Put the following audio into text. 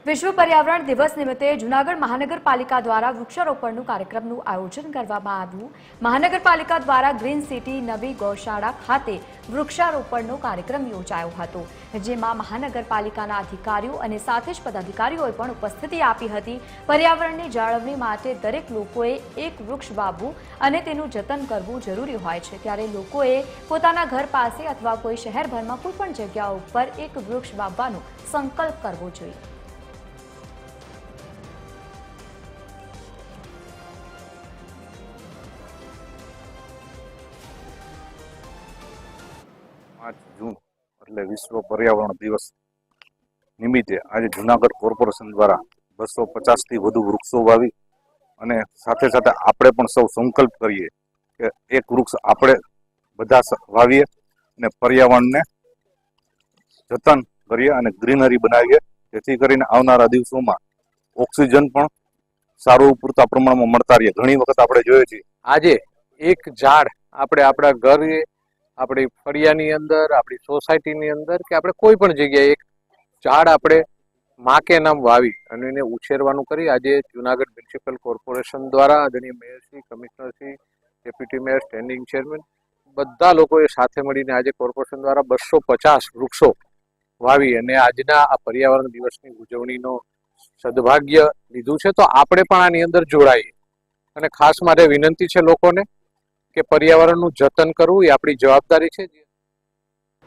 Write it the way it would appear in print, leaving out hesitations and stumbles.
વિશ્વ પર્યાવરણ દિવસ નિમિત્તે જૂનાગઢ મહાનગરપાલિકા દ્વારા વૃક્ષારોપણનું કાર્યક્રમનું આયોજન કરવામાં આવ્યું। મહાનગરપાલિકા દ્વારા ગ્રીન સિટી નવી ગૌશાળા ખાતે વૃક્ષારોપણનો કાર્યક્રમ યોજાયો હતો, જેમાં મહાનગરપાલિકાના અધિકારીઓ અને સાથે જ પદાધિકારીઓએ પણ ઉપસ્થિતિ આપી હતી। પર્યાવરણની જાળવણી માટે દરેક લોકોએ એક વૃક્ષ વાવવું અને તેનું જતન કરવું જરૂરી હોય છે, ત્યારે લોકોએ પોતાના ઘર પાસે અથવા કોઈ શહેરભરમાં કોઈ પણ જગ્યા ઉપર એક વૃક્ષ વાવવાનો સંકલ્પ કરવો જોઈએ। जून એટલે વિશ્વ પર્યાવરણ દિવસ નિમિત્તે આજે જૂનાગઢ કોર્પોરેશન દ્વારા 250 થી વધુ વૃક્ષો વાવી અને સાથે સાથે આપણે પણ સૌ સંકલ્પ કરીએ કે એક વૃક્ષ આપણે બધા વાવીએ અને પર્યાવરણને જતન કરીએ અને ગ્રીનરી બનાવીએ, જેથી કરીને આવનારા દિવસોમાં ઓક્સિજન પણ સારું પૂરતા પ્રમાણમાં મળતા રહે। ઘણી વખત આપણે જોઈએ છીએ આજે એક ઝાડ આપણે આપણા ઘરે, આપણી ફળિયાની અંદર, આપણી સોસાયટીની અંદર કે આપણે કોઈ પણ જગ્યાએ એક ઝાડ આપણે માં કે નામ વાવી અને એને ઉછેરવાનું કરી આજે જૂનાગઢ મ્યુનિસિપલ કોર્પોરેશન દ્વારા આદરણીય મેયરશ્રી, કમિશનરશ્રી, ડેપ્યુટી મેયર, સ્ટેન્ડિંગ ચેરમેન બધા લોકોએ સાથે મળીને આજે કોર્પોરેશન દ્વારા 250 વૃક્ષો વાવી અને આજના આ પર્યાવરણ દિવસની ઉજવણીનો સદભાગ્ય લીધું છે। તો આપણે પણ આની અંદર જોડાઈએ અને ખાસ મારે વિનંતી છે લોકોને કે પર્યાવરણનું જતન કરવું એ આપણી જવાબદારી છે।